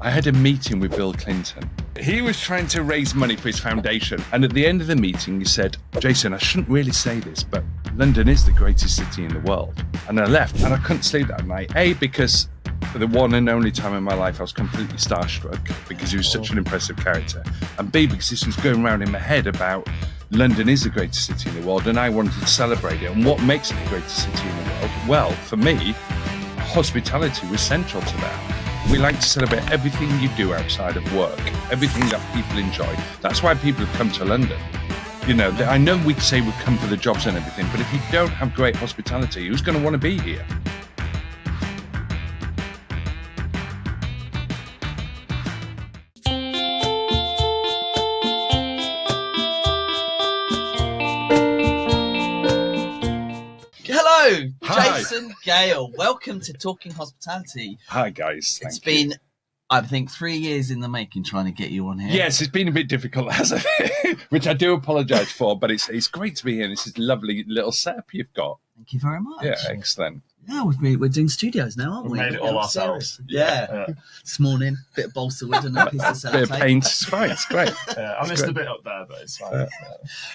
I had a meeting with Bill Clinton. He was trying to raise money for his foundation. And at the end of the meeting, he said, Jason, I shouldn't really say this, but London is the greatest city in the world. And I left and I couldn't sleep that night. A, because for the one and only time in my life, I was completely starstruck because he was such an impressive character. And B, because this was going around in my head about London is the greatest city in the world and I wanted to celebrate it. And what makes it the greatest city in the world? Well, for me, hospitality was central to that. We like to celebrate everything you do outside of work, everything that people enjoy. That's why people have come to London. You know, I know we say we come for the jobs and everything, but if you don't have great hospitality, who's going to want to be here? Hello, Hi. Jason Gale. Welcome to Talking Hospitality. Hi, guys. It's been, I think, 3 years in the making trying to get you on here. Yes, it's been a bit difficult, hasn't it? Which I do apologise for, but it's great to be here. This is a lovely little setup you've got. Thank you very much. Yeah, excellent. Yeah, we're doing studios now, aren't we? We've made it all ourselves. Yeah. This morning, bit of balsa wood and a piece of Bit of sellotape. paint, it's fine, it's great. I missed a bit up there, but it's fine.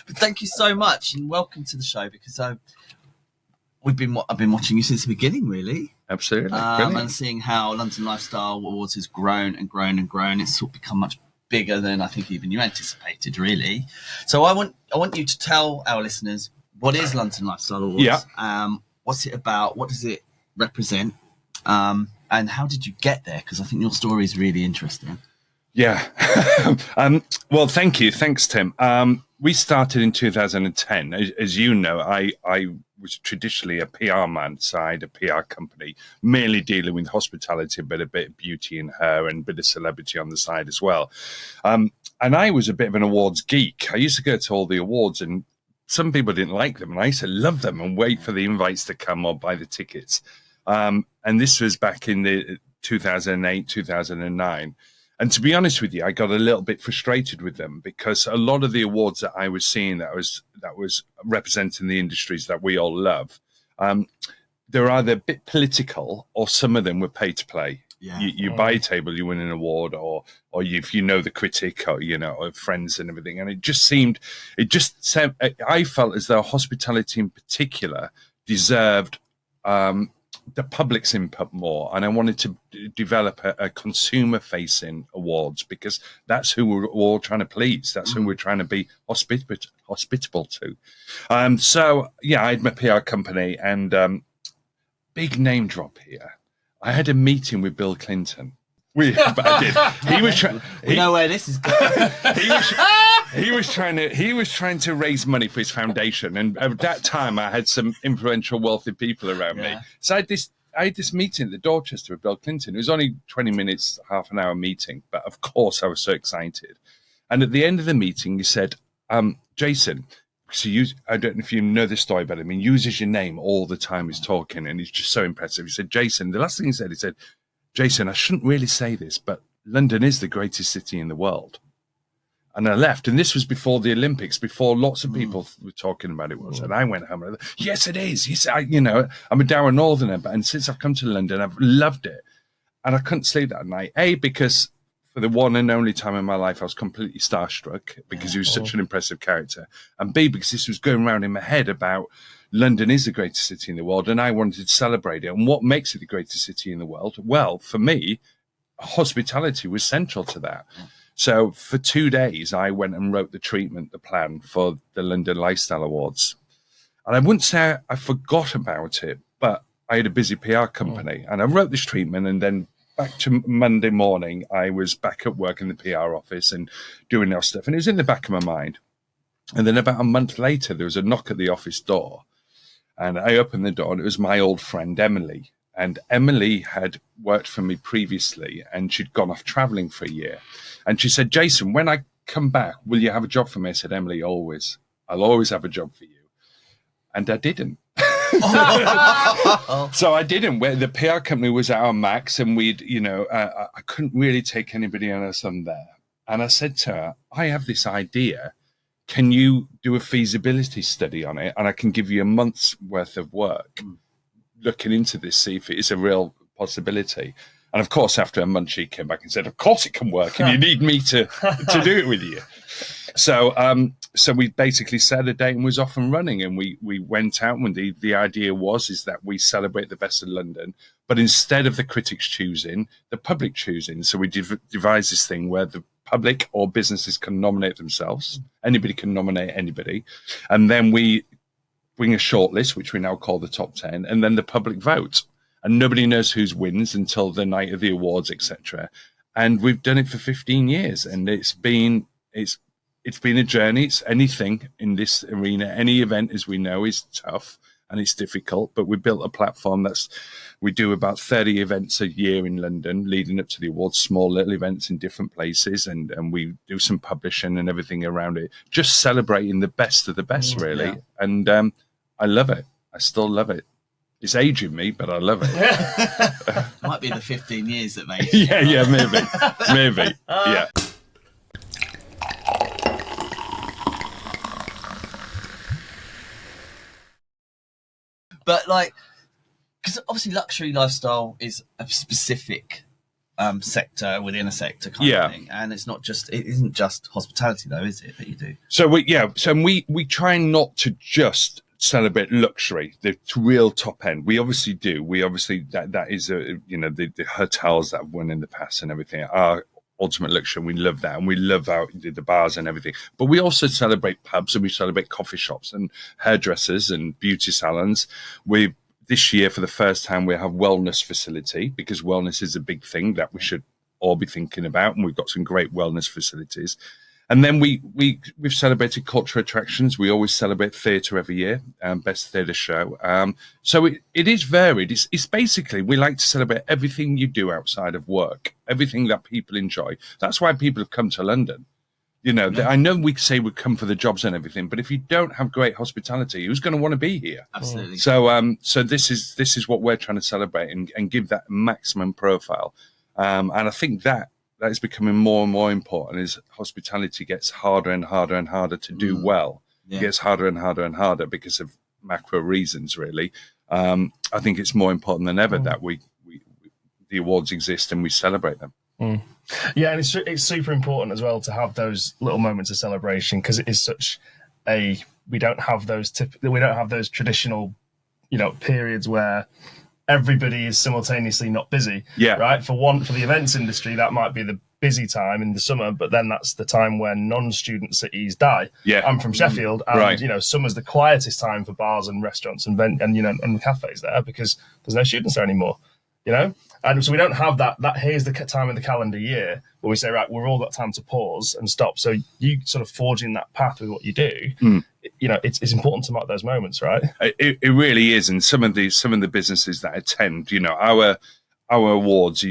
But thank you so much and welcome to the show because I've been watching you since the beginning, really. Absolutely. And seeing how London Lifestyle Awards has grown and grown and grown. It's sort of become much bigger than I think even you anticipated, really. So I want you to tell our listeners, what is London Lifestyle Awards? Yeah. What's it about? What does it represent? And how did you get there? Because I think your story is really interesting. Yeah. Well, thank you. Thanks, Tim. We started in 2010. As you know, I was traditionally a PR man, so I had a PR company, mainly dealing with hospitality, but a bit of beauty and hair and a bit of celebrity on the side as well. And I was a bit of an awards geek. I used to go to all the awards and some people didn't like them, and I used to love them and wait for the invites to come or buy the tickets. And this was back in the 2008, 2009. And to be honest with you, I got a little bit frustrated with them because a lot of the awards that I was seeing that was representing the industries that we all love, they're either a bit political or some of them were pay to play. Yeah. You buy a table, you win an award, or if you know the critic, or or friends and everything. And I felt as though hospitality in particular deserved the public's input more, and I wanted to develop a consumer-facing awards because that's who we're all trying to please. That's who we're trying to be hospitable to. So yeah, I had my PR company, and big name drop here. I had a meeting with Bill Clinton. I did. He was trying. We know where this is going. He was trying to raise money for his foundation, and at that time I had some influential, wealthy people around me. So I had this meeting at the Dorchester with Bill Clinton. It was only 20 minutes, half an hour meeting, but of course I was so excited. And at the end of the meeting, he said, Jason, so I don't know if you know this story, but I mean, he uses your name all the time he's talking, and he's just so impressive. He said, Jason, the last thing he said, Jason, I shouldn't really say this, but London is the greatest city in the world. And I left, and this was before the Olympics, before lots of people were talking about it. And I went home and I thought, yes, it is. Yes, I'm a Down Northerner, and since I've come to London, I've loved it. And I couldn't sleep that night. A, because for the one and only time in my life, I was completely starstruck because he was such an impressive character. And B, because this was going around in my head about London is the greatest city in the world, and I wanted to celebrate it. And what makes it the greatest city in the world? Well, for me, hospitality was central to that. So for 2 days, I went and wrote the plan for the London Lifestyle Awards. And I wouldn't say I forgot about it, but I had a busy PR company. And I wrote this treatment, and then back to Monday morning, I was back at work in the PR office and doing our stuff. And it was in the back of my mind. And then about a month later, there was a knock at the office door. And I opened the door, and it was my old friend, Emily. And Emily had worked for me previously, and she'd gone off traveling for a year. And she said, Jason, when I come back, will you have a job for me? I said, Emily, always. I'll always have a job for you. And I didn't. So I didn't. The PR company was at our max, and I couldn't really take anybody else on there. And I said to her, I have this idea. Can you do a feasibility study on it? And I can give you a month's worth of work looking into this, see if it is a real possibility. And of course, after a month, she came back and said, "Of course it can work, and you need me to do it with you." So we basically set a date and was off and running, and we went out. And the idea is that we celebrate the best of London, but instead of the critics choosing, the public choosing. So we devised this thing where the public or businesses can nominate themselves. Anybody can nominate anybody, and then we bring a shortlist, which we now call the top 10, and then the public vote. And nobody knows who wins until the night of the awards, etc. And we've done it for 15 years, and it's been a journey. It's anything in this arena. Any event, as we know, is tough and it's difficult. But we built a platform we do about 30 events a year in London, leading up to the awards. Small little events in different places, and we do some publishing and everything around it. Just celebrating the best of the best, really. Yeah. And I love it. I still love it. It's aging me, but I love it. Might be the 15 years that made it. Yeah, maybe. Yeah. But because obviously luxury lifestyle is a specific sector within a sector kind of thing, and it isn't just hospitality though, is it, that you do? So we try not to just celebrate luxury, the real top end. We obviously do. We obviously that is the hotels that have won in the past and everything are ultimate luxury. And we love that, and we love the bars and everything. But we also celebrate pubs, and we celebrate coffee shops and hairdressers and beauty salons. This year, for the first time, we have wellness facility, because wellness is a big thing that we should all be thinking about, and we've got some great wellness facilities. And then we've celebrated cultural attractions. We always celebrate theatre every year, best theatre show. So it is varied. It's basically, we like to celebrate everything you do outside of work, everything that people enjoy. That's why people have come to London. I know we say we come for the jobs and everything, but if you don't have great hospitality, who's going to want to be here? Absolutely. So this is what we're trying to celebrate and give that maximum profile. And I think that is becoming more and more important as hospitality gets harder and harder and harder to do well. Yeah. It gets harder and harder and harder because of macro reasons, really. I think it's more important than ever that the awards exist and we celebrate them. Yeah, and it's super important as well to have those little moments of celebration, because it is such we don't have those traditional periods where everybody is simultaneously not busy. Yeah. Right. For the events industry, that might be the busy time in the summer, but then that's the time when non-student cities die. Yeah. I'm from Sheffield, and summer's the quietest time for bars and restaurants and cafes there, because there's no students there anymore. And so we don't have that. Here's the time in the calendar year where we say, right, we've all got time to pause and stop. So you sort of forging that path with what you do. It's important to mark those moments, right? It really is. And some of the businesses that attend, our awards,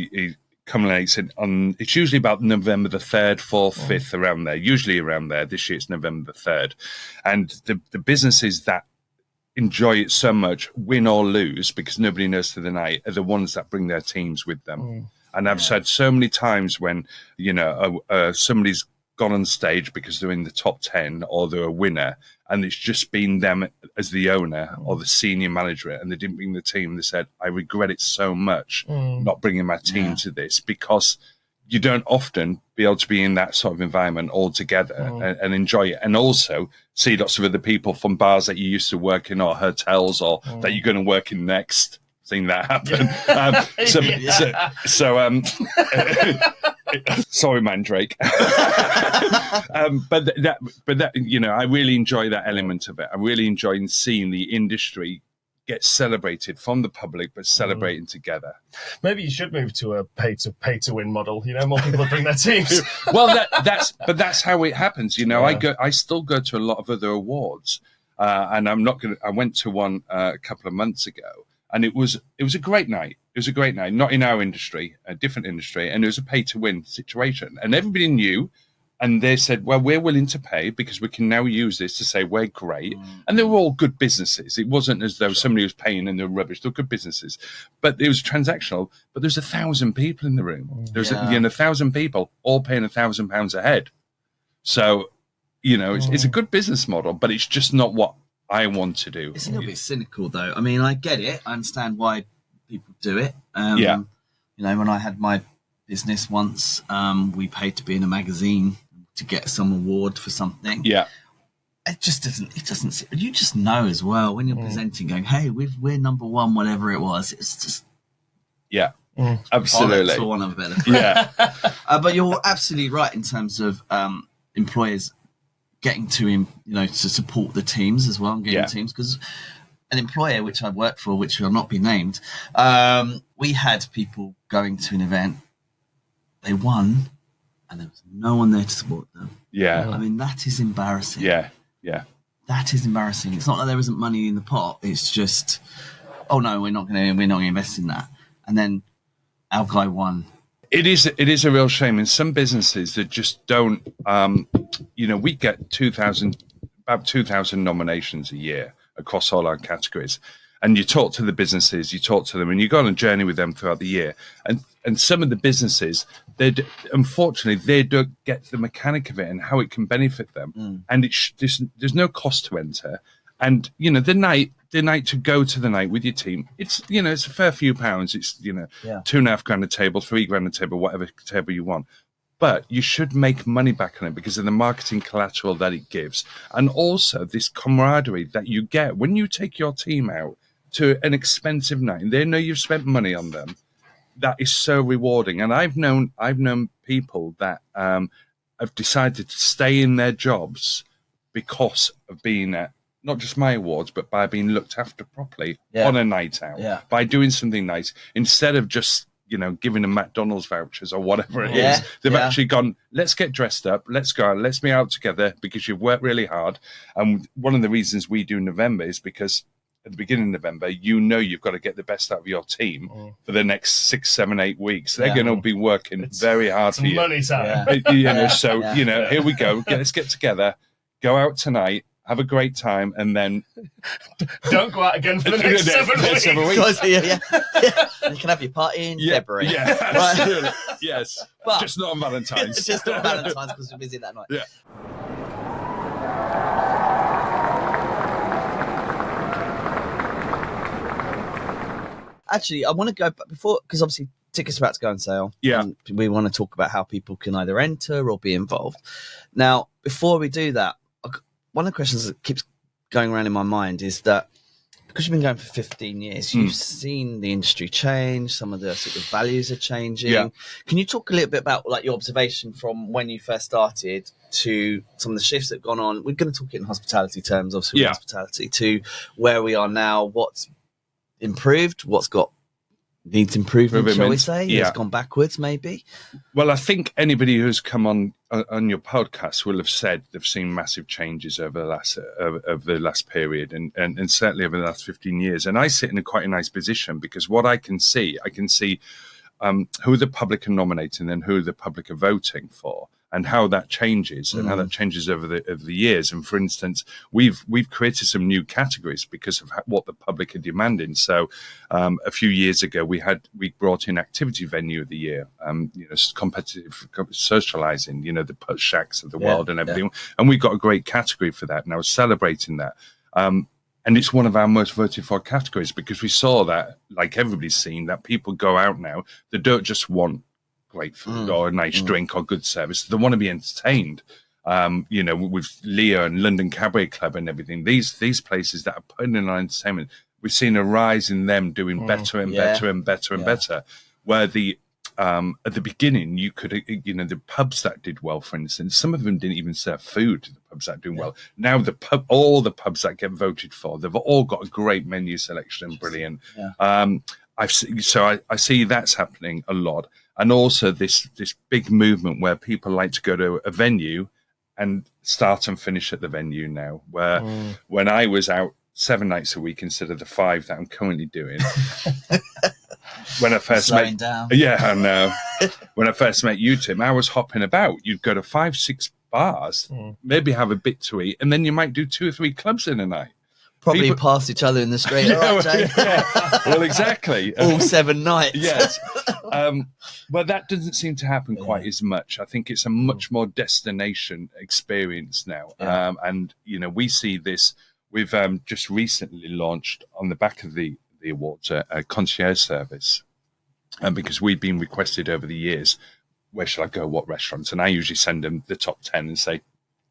culminates on, it's usually about November the 3rd, 4th, 5th, around there. Usually around there. This year it's November the 3rd, and the businesses that enjoy it so much, win or lose, because nobody knows to the night, are the ones that bring their teams with them. And I've said so many times when somebody's gone on stage because they're in the top 10 or they're a winner, and it's just been them as the owner or the senior manager, and they didn't bring the team. They said, I regret it so much not bringing my team to this, because you don't often be able to be in that sort of environment all together and enjoy it, and also see lots of other people from bars that you used to work in or hotels or that you're going to work in next. Seen that happen. Sorry, Mandrake. But that I really enjoy that element of it. I really enjoy seeing the industry get celebrated from the public, but celebrating together. Maybe you should move to a pay to win model. More people bring their teams. Well, that's how it happens. I still go to a lot of other awards, and I went to one a couple of months ago, and it was a great night. It was a great night, not in our industry, a different industry, and it was a pay to win situation, and everybody knew. And they said, well, we're willing to pay because we can now use this to say we're great. And they were all good businesses. It wasn't as though somebody was paying and they were rubbish. They were good businesses. But it was transactional. But there's 1,000 people in the room. There's 1,000 people all paying £1,000 a head. So, it's a good business model, but it's just not what I want to do. It's a little bit cynical, though. I mean, I get it. I understand why people do it. You know, when I had my business once, we paid to be in a magazine to get some award for something. Yeah. It doesn't, you just know as well when you're presenting, going, hey, we're number one, whatever it was. It's just. Yeah. Absolutely. For one of a better phrase. Yeah. But you're absolutely right in terms of employers getting to support the teams as well and getting teams, because an employer which I work for, which will not be named, we had people going to an event, they won, and there was no one there to support them. Yeah. I mean, that is embarrassing. Yeah. Yeah. That is embarrassing. It's not like there isn't money in the pot. It's just, oh no, we're not going to invest in that. And then our guy won. It is a real shame in some businesses that just don't. We get about 2,000 nominations a year across all our categories, and you talk to the businesses, you talk to them, and you go on a journey with them throughout the year. And some of the businesses, unfortunately, they don't get the mechanic of it and how it can benefit them. And there's no cost to enter. And the night to go to the night with your team, it's a fair few pounds. It's £2.5 grand a table, £3 grand a table, whatever table you want. But you should make money back on it because of the marketing collateral that it gives, and also this camaraderie that you get when you take your team out to an expensive night and they know you've spent money on them. That is so rewarding. And I've known people that have decided to stay in their jobs because of being at not just my awards, but by being looked after properly on a night out, by doing something nice instead of just giving them McDonald's vouchers or whatever it is. They've actually gone, let's get dressed up, let's go, let's be out together because you've worked really hard. And one of the reasons we do November is because at the beginning of November, you've got to get the best out of your team for the next 6, 7, 8 weeks. They're going to be working very hard for you. Money time. Here we go. Let's get together, go out tonight, have a great time, and then don't go out again for the next 7 weeks. You can have your party in February. Yeah, absolutely. Yes, but just not on Valentine's. It's just not on Valentine's because we're busy that night. Yeah. Actually, I want to go back before, because obviously tickets are about to go on sale. Yeah. And we want to talk about how people can either enter or be involved. Now, before we do that, one of the questions that keeps going around in my mind is that because you've been going for 15 years, you've seen the industry change. Some of the sort of values are changing. Yeah. Can you talk a little bit about your observation from when you first started to some of the shifts that have gone on? We're going to talk it in hospitality terms, obviously, hospitality, to where we are now, what's improved, what's needs improvement, shall we say? It's gone backwards, maybe. Well, I think anybody who's come on your podcast will have said they've seen massive changes over the last period, and certainly over the last 15 years. And I sit in quite a nice position because what I can see who the public are nominating and who the public are voting for, and how that changes and how that changes over the years. And for instance, we've created some new categories because of what the public are demanding. So a few years ago, we brought in activity venue of the year, competitive socializing, the put shacks of the world and everything. And we've got a great category for that now, celebrating that. And it's one of our most voted for categories because we saw that, like everybody's seen, that people go out now, they don't just want great food or a nice drink or good service. They want to be entertained. With Leo and London Cabaret Club and everything, these places that are putting in on entertainment, we've seen a rise in them doing better and better and better and better. Where at the beginning, you could, the pubs that did well, for instance, some of them didn't even serve food. The pubs that are doing well now, all the pubs that get voted for, they've all got a great menu selection and brilliant. I see that's happening a lot. And also this big movement where people like to go to a venue and start and finish at the venue now, where when I was out 7 nights a week instead of the 5 that I'm currently doing. When I first met, I know. When I first met you, Tim, I was hopping about. You'd go to 5, 6 bars, maybe have a bit to eat, and then you might do 2 or 3 clubs in a night. Probably past each other in the street. Well, exactly. All 7 nights. Yes. But that doesn't seem to happen quite as much. I think it's a much more destination experience now. And, we see this. We've just recently launched on the back of the awards a concierge service. because we've been requested over the years, where should I go, what restaurants? And I usually send them the top 10 and say,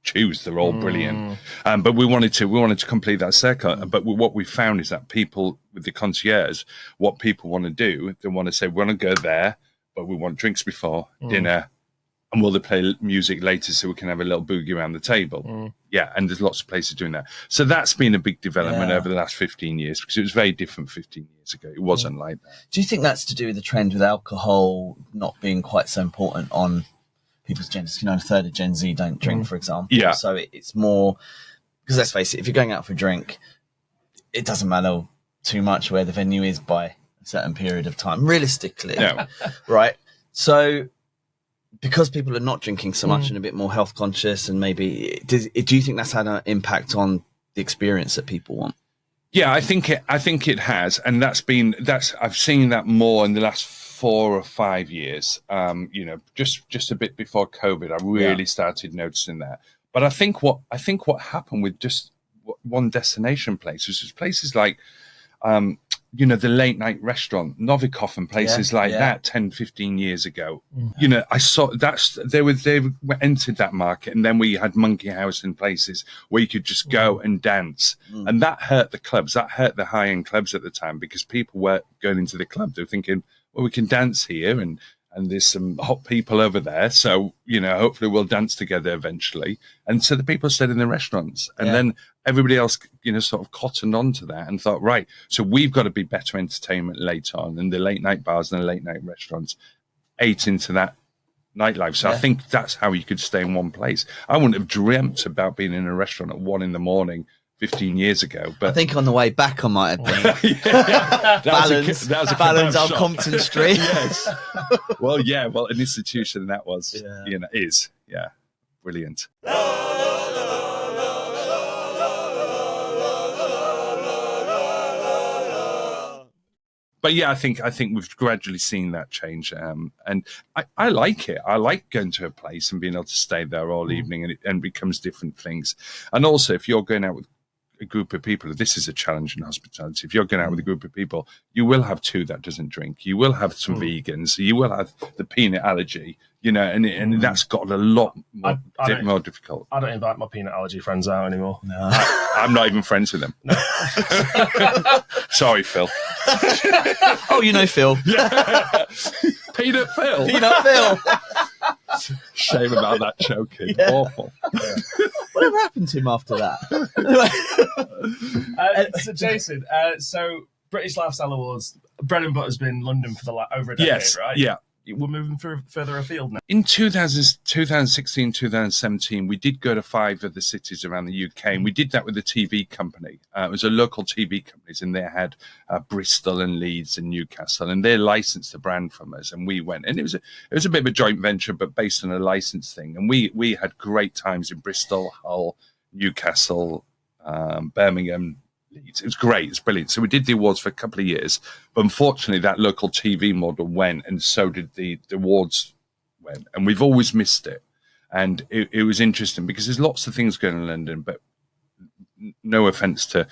choose, they're all brilliant. But we wanted to complete that circle. But what we found is that people with the concierge, what people want to do, they want to say, we want to go there, but we want drinks before dinner, and will they play music later so we can have a little boogie around the table? Yeah, and there's lots of places doing that. So that's been a big development over the last 15 years, because it was very different 15 years ago. It wasn't like that. Do you think that's to do with the trend with alcohol not being quite so important on people's genders? A third of Gen Z don't drink, for example. Yeah. So it's more, because let's face it, if you're going out for a drink, it doesn't matter too much where the venue is by a certain period of time, realistically. No. Right? So because people are not drinking so much and a bit more health conscious, and maybe, do you think that's had an impact on the experience that people want? Yeah, I think it has, and I've seen that more in the last 4 or 5 years. Just a bit before COVID, I really started noticing that. But I think what happened with just one destination places was places like, the late night restaurant, Novikov and places like that 10, 15 years ago. I saw they entered that market, and then we had Monkey House in places where you could just go and dance. And that hurt the clubs, that hurt the high-end clubs at the time, because people were going into the club, they were thinking, well, we can dance here, and there's some hot people over there, so hopefully we'll dance together eventually. And so the people stayed in the restaurants, and then everybody else sort of cottoned onto that and thought, right, so we've got to be better entertainment later on, and the late night bars and the late night restaurants ate into that nightlife. So I think that's how you could stay in one place. I wouldn't have dreamt about being in a restaurant at 1 a.m. 15 years ago, but I think on the way back I might have been. That was a Balance on shop. Compton Street. Yes. Well, an institution that was, is brilliant. But I think we've gradually seen that change, and I like it. I like going to a place and being able to stay there all evening, and it becomes different things. And also, if you're going out with a group of people, this is a challenge in hospitality. If you're going out with a group of people, you will have 2 that doesn't drink. You will have some vegans. You will have the peanut allergy. And that's got a lot more difficult. I don't invite my peanut allergy friends out anymore. No. I'm not even friends with them. No. Sorry, Phil. Oh, Phil. Peanut Phil. Peanut Phil. Shame about that choking. Awful. Whatever happened to him after that? So Jason, British Lifestyle Awards, bread and butter's been London for over a decade, right? Yeah. We're moving further afield now. In 2016, 2017, we did go to 5 of the cities around the UK, and we did that with a TV company. It was a local TV company, and they had Bristol and Leeds and Newcastle, and they licensed the brand from us, and we went. And it was a bit of a joint venture, but based on a license thing. And we had great times in Bristol, Hull, Newcastle, Birmingham, Leeds. It was great. It's brilliant. So we did the awards for a couple of years, but unfortunately that local TV model went, and so did the awards went, and we've always missed it. And it was interesting because there's lots of things going on in London, but no offense to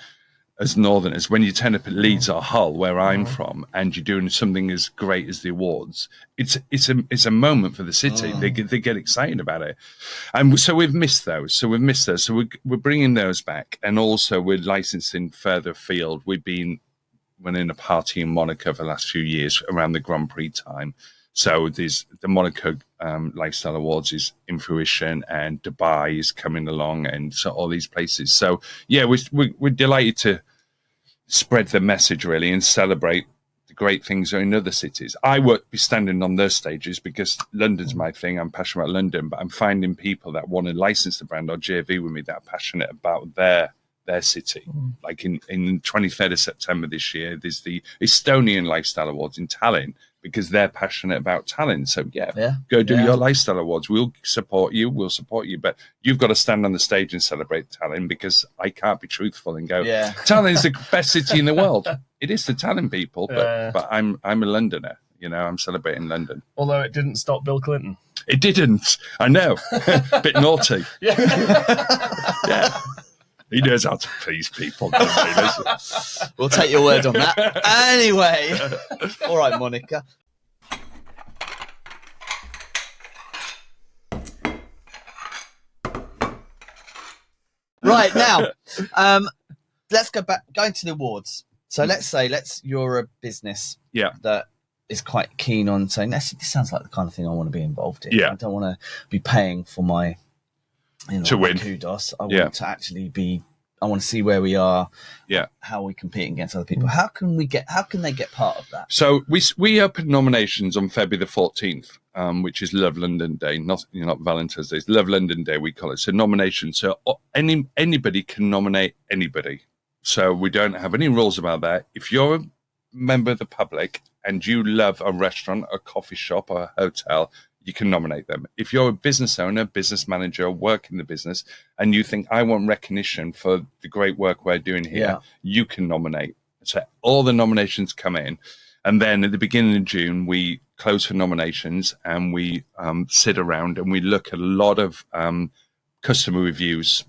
as northerners, when you turn up at Leeds or Hull, where I'm from, and you're doing something as great as the awards, it's a moment for the city. They get excited about it, and so we've missed those. So we're bringing those back, and also we're licensing further afield. We've been running a party in Monaco for the last few years around the Grand Prix time. So there's the Monaco Lifestyle Awards is in fruition, and Dubai is coming along, and so all these places. So we're delighted to spread the message really and celebrate the great things in other cities. I won't be standing on those stages because London's my thing. I'm passionate about London, but I'm finding people that want to license the brand or JV with me that are passionate about their city. Like in 23rd of September this year, there's the Estonian Lifestyle Awards in Tallinn, because they're passionate about Tallinn. So go do your Lifestyle Awards. We'll support you. But you've got to stand on the stage and celebrate Tallinn, because I can't be truthful and go, Tallinn's the best city in the world. It is the Tallinn people, but I'm a Londoner. I'm celebrating London. Although it didn't stop Bill Clinton. It didn't. I know. Bit naughty. Yeah. He knows how to please people. We'll take your word on that. Anyway. All right, Monica. Right now, let's go into the awards. So let's say you're a business that is quite keen on saying, actually, this sounds like the kind of thing I want to be involved in. Yeah. I don't want to be paying for my to win kudos. I want to actually I want to see where we are, how we compete against other people. How can they get part of that? So we opened nominations on February the 14th, which is Love London Day, not Valentine's Day. It's Love London Day, we call it. So nominations. So anybody can nominate anybody. So we don't have any rules about that. If you're a member of the public and you love a restaurant, a coffee shop, or a hotel, you can nominate them. If you're a business owner, business manager, work in the business, and you think, I want recognition for the great work we're doing here, you can nominate. So all the nominations come in. And then at the beginning of June, we close for nominations and we sit around and we look at a lot of customer reviews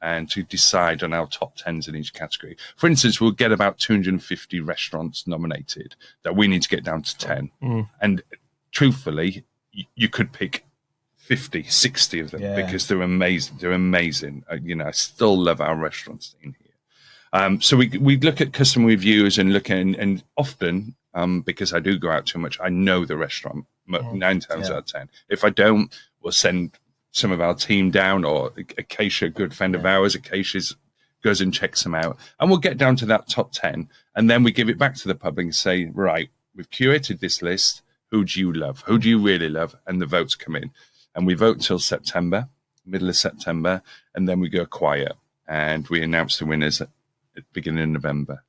and to decide on our top 10s in each category. For instance, we'll get about 250 restaurants nominated that we need to get down to 10. And truthfully, you could pick 50, 60 of them because they're amazing. They're amazing. I still love our restaurants in here. So we look at customer reviews and look at, and often, because I do go out too much, I know the restaurant 9 times out of 10. If I don't, we'll send some of our team down, or Acacia, a good friend of ours, Acacia goes and checks them out, and we'll get down to that top 10, and then we give it back to the public and say, right, we've curated this list. Who do you love? Who do you really love? And the votes come in, and we vote till September, middle of September, and then we go quiet and we announce the winners at the beginning of November.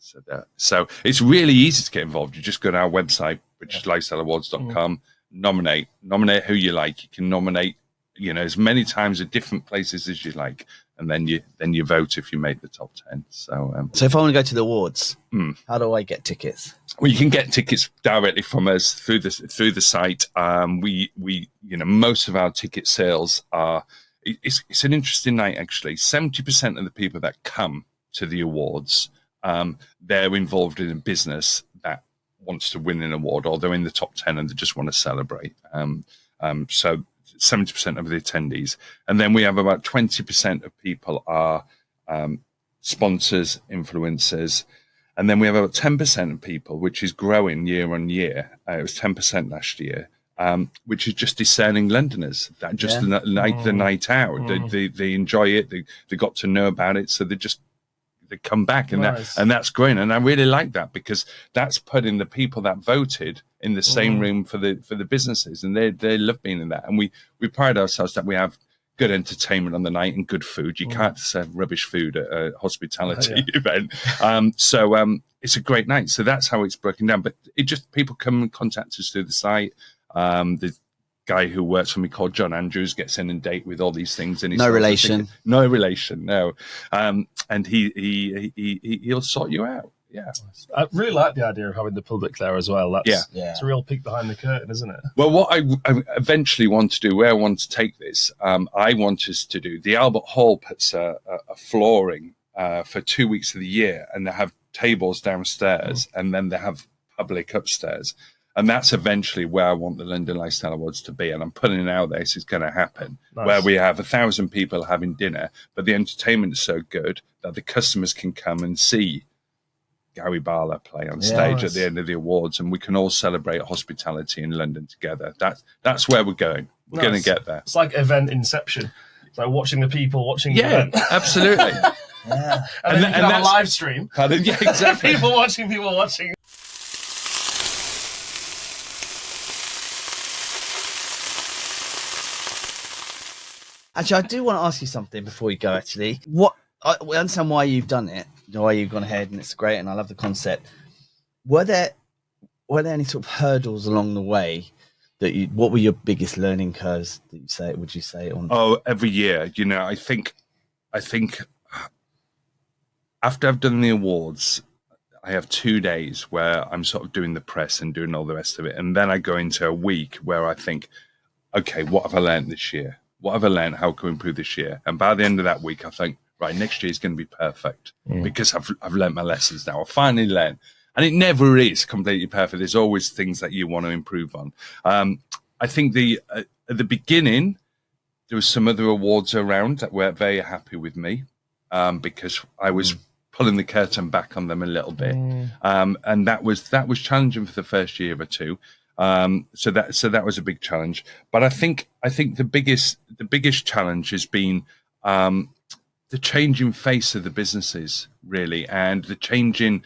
So it's really easy to get involved. You just go to our website, which is lifestyleawards.com, nominate who you like. You can nominate as many times at different places as you like, and then you vote if you made the top 10. So if I want to go to the awards, how do I get tickets? Well, you can get tickets directly from us through the site. We most of our ticket sales are. It's an interesting night actually. 70% of the people that come to the awards, they're involved in a business that wants to win an award, or they're in the top 10 and they just want to celebrate. So 70% of the attendees, and then we have about 20% of people are sponsors, influencers, and then we have about 10% of people, which is growing year on year. It was 10% last year, which is just discerning Londoners that just the night out. They enjoy it. They got to know about it, so they come back, and that's great. And I really like that, because that's putting the people that voted in the same room for the businesses, and they love being in that. And we pride ourselves that we have good entertainment on the night and good food. You can't serve rubbish food at a hospitality event. So it's a great night. So that's how it's broken down. But people come and contact us through the site. The guy who works for me called John Andrews gets inundated with all these things, and no relation, no. And he'll sort you out. Yeah, I really like the idea of having the public there as well. It's a real peek behind the curtain, isn't it? Well, what I eventually want to do, where I want to take this, I want us to do. The Albert Hall puts a flooring for 2 weeks of the year, and they have tables downstairs, and then they have public upstairs. And that's eventually where I want the London Lifestyle Awards to be. And I'm putting it out there, this is going to happen, where we have 1,000 people having dinner, but the entertainment is so good that the customers can come and see Gary Barlow play on stage at the end of the awards, and we can all celebrate hospitality in London together. That's where we're going. We're going to get there. It's like event inception. It's like watching the people watching the event. Absolutely. And then you can have a live stream. Yeah, exactly. people watching. Actually, I do want to ask you something before we go. Actually, we understand why you've done it, why you've gone ahead, and it's great, and I love the concept. Were there any sort of hurdles along the way that what were your biggest learning curves that would you say on? Oh, every year, I think after I've done the awards, I have 2 days where I'm sort of doing the press and doing all the rest of it, and then I go into a week where I think, okay, what have I learned this year? What have I learned? How can we improve this year? And by the end of that week, I think, right, next year is going to be perfect because I've learned my lessons now. I finally learned. And it never is completely perfect. There's always things that you want to improve on. I think at the beginning, there was some other awards around that were very happy with me. because I was pulling the curtain back on them a little bit, and that was challenging for the first year or two. So that was a big challenge. But I think the biggest challenge has been the changing face of the businesses, really, and the changing,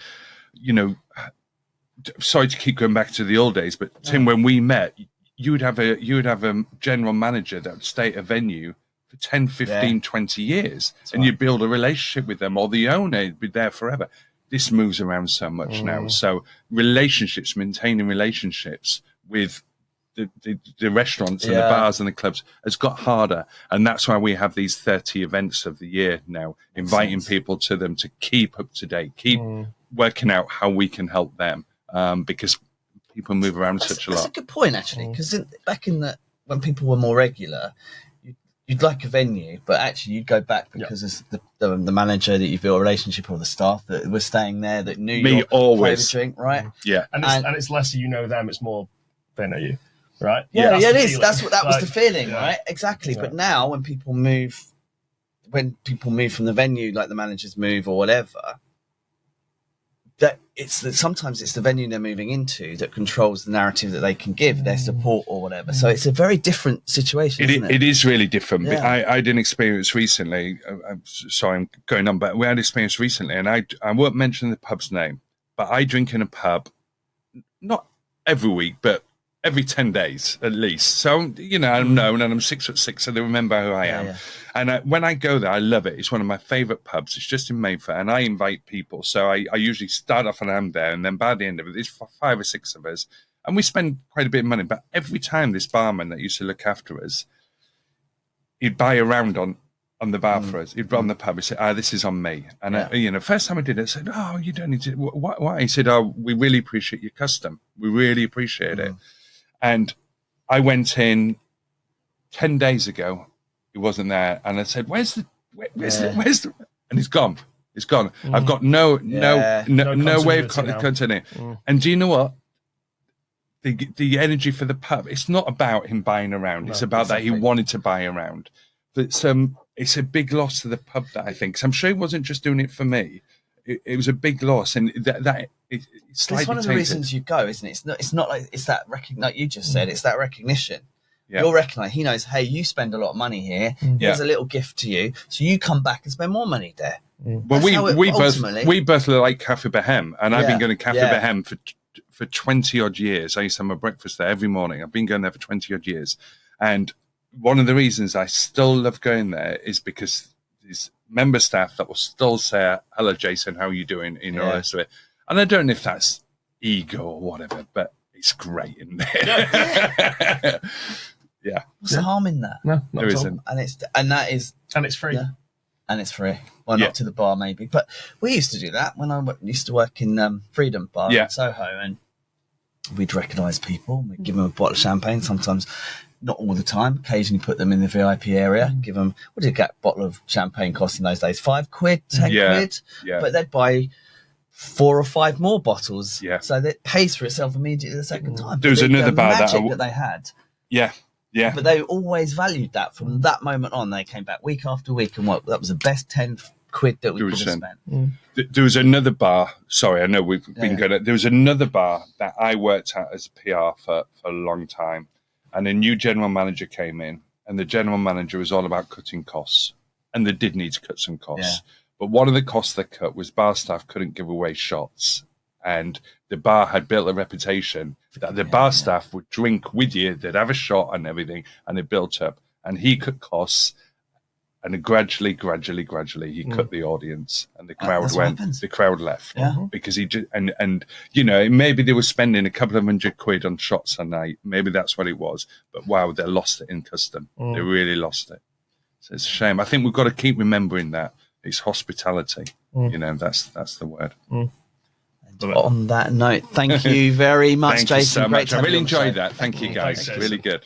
sorry to keep going back to the old days, but Tim, when we met, you would have a general manager that would stay at a venue for 10, 15, 20 years, and you'd build a relationship with them, or the owner would be there forever. This moves around so much now. So maintaining relationships with the restaurants and the bars and the clubs has got harder. And that's why we have these 30 events of the year now, inviting people to them to keep up to date, keep working out how we can help them, because people move around such a lot. That's a good point, actually, because back in when people were more regular, you'd like a venue, but actually you'd go back because it's the manager that you built a relationship, or the staff that was staying there that knew your favourite drink, right? Yeah, and it's less you know them; it's more they know you, right? Yeah, it is. That's what was the feeling, right? Exactly. Yeah. But now, when people move from the venue, like the managers move or whatever, sometimes it's the venue they're moving into that controls the narrative that they can give, their support or whatever. So it's a very different situation, isn't it? It is really different. Yeah. I had an experience recently. I'm sorry, I'm going on, but we had an experience recently, and I won't mention the pub's name, but I drink in a pub, not every week, but every 10 days at least. So, I'm known, and I'm 6'6", so they remember who I am. Yeah. And when I go there, I love it. It's one of my favourite pubs. It's just in Mayfair, and I invite people. So I usually start off and I'm there, and then by the end of it, there's 5 or 6 of us, and we spend quite a bit of money. But every time this barman that used to look after us, he'd buy a round on the bar for us. He'd run the pub. He'd say, this is on me. And, first time I did it, I said, oh, you don't need to. Why? He said, oh, we really appreciate your custom. We really appreciate it. And I went in 10 days ago. He wasn't there, and I said, "Where's the?" And he's gone. He's gone. I've got no way of continuing. And do you know what? The energy for the pub. It's not about him buying around. It's about that he wanted to buy around. But it's a big loss to the pub, that I think. 'Cause I'm sure he wasn't just doing it for me. It was a big loss, and it's one of the reasons you go, isn't it? It's not like it's that like you just said. It's that recognition. Yeah. You'll recognise. He knows. Hey, you spend a lot of money here. Here's a little gift to you, so you come back and spend more money there. Well, we both like Cafe Bohem, and I've been going to Cafe Bohem for 20 odd years. I used to have my breakfast there every morning. I've been going there for 20 odd years, and one of the reasons I still love going there is because there's member staff that will still say, "Hello, Jason, how are you doing?" You know, all this way. And I don't know if that's ego or whatever, but it's great in there. Yeah. What's the harm in that? No, there isn't. And it's free. Yeah. And it's free. Well, not to the bar maybe, but we used to do that when I used to work in Freedom Bar in Soho, and we'd recognise people. We'd give them a bottle of champagne. Sometimes, not all the time. Occasionally, put them in the VIP area. Give them. What did a bottle of champagne cost in those days? £5, £10 quid. Yeah. But they'd buy 4 or 5 more bottles. Yeah. So that pays for itself immediately the second time. There was another bar that they had. Yeah. Yeah. But they always valued that from that moment on. They came back week after week, and that was the best 10 quid that we could have spent. There was another bar. Sorry, I know we've been going. There was another bar that I worked at as PR for a long time, and a new general manager came in, and the general manager was all about cutting costs, and they did need to cut some costs. Yeah. But one of the costs they cut was bar staff couldn't give away shots. And the bar had built a reputation that the bar staff would drink with you, they'd have a shot and everything, and it built up. And he cut costs, and gradually, he cut the audience, and the crowd left because he just, and maybe they were spending a couple of £100 on shots a night. Maybe that's what it was. But wow, they lost it in custom. They really lost it. So it's a shame. I think we've got to keep remembering that it's hospitality. That's the word. On that note, thank you very much, Jason. Thank you so much. I really enjoyed that. Thank you, guys. Really good.